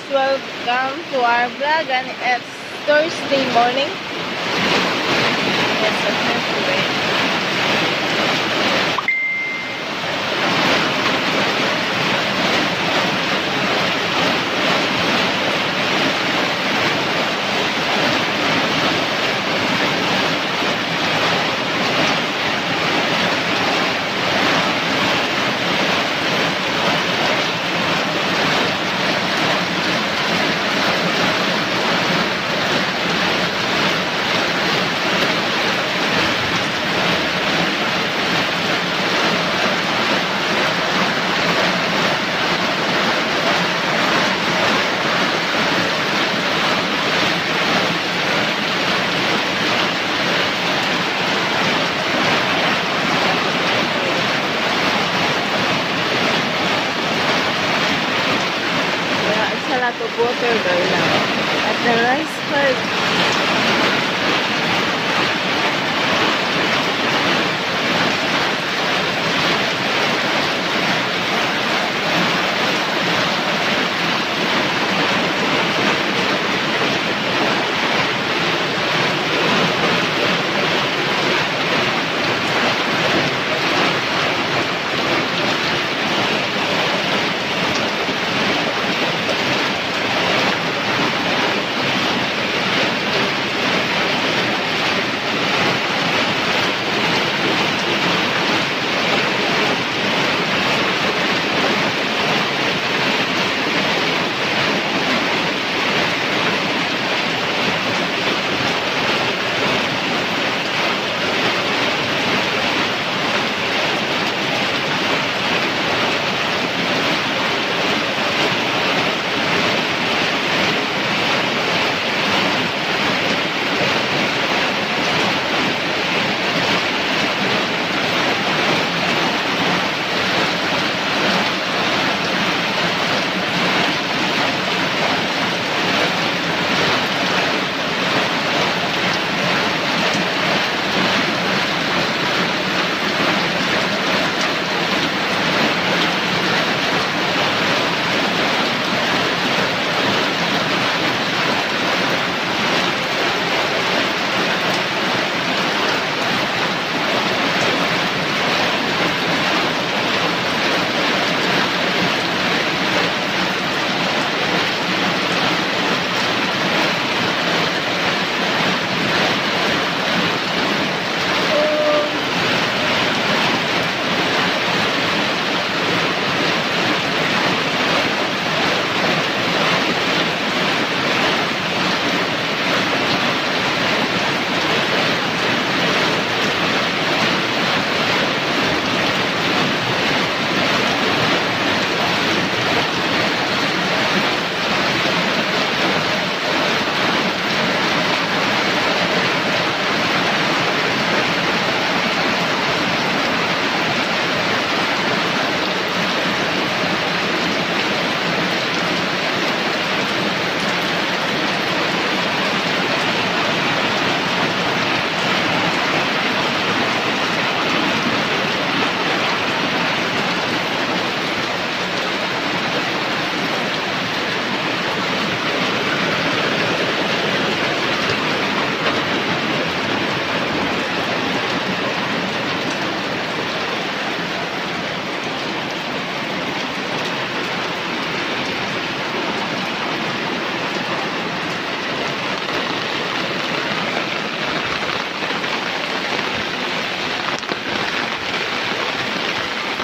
welcome to our vlog and it's Thursday morning. Yes, I have to wait. Yeah, it's a lot of water there now. At the rice field.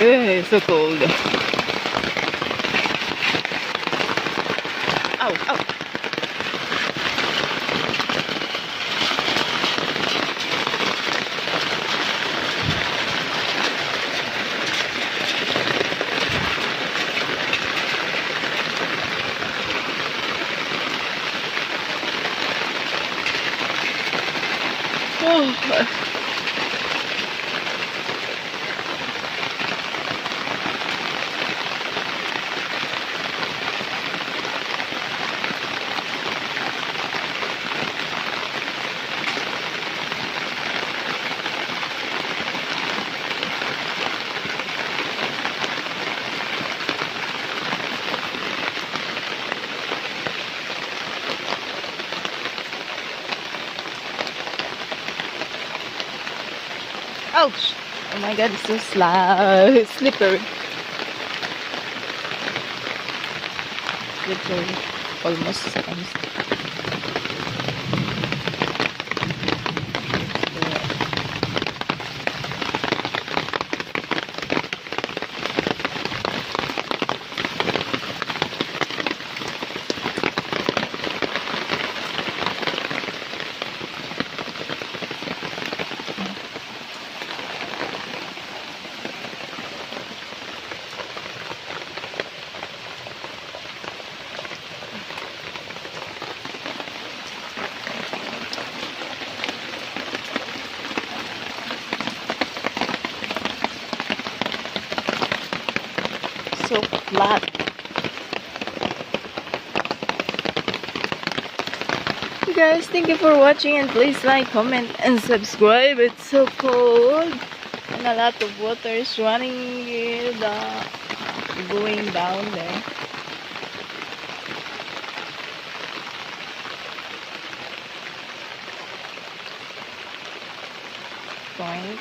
It's so cold. Ow, ow. Oh. Ouch! Oh my god, it's so slippery. Literally, almost. So flat. You guys, thank you for watching, and please like, comment, and subscribe. It's so cold and a lot of water is running going down there. Point.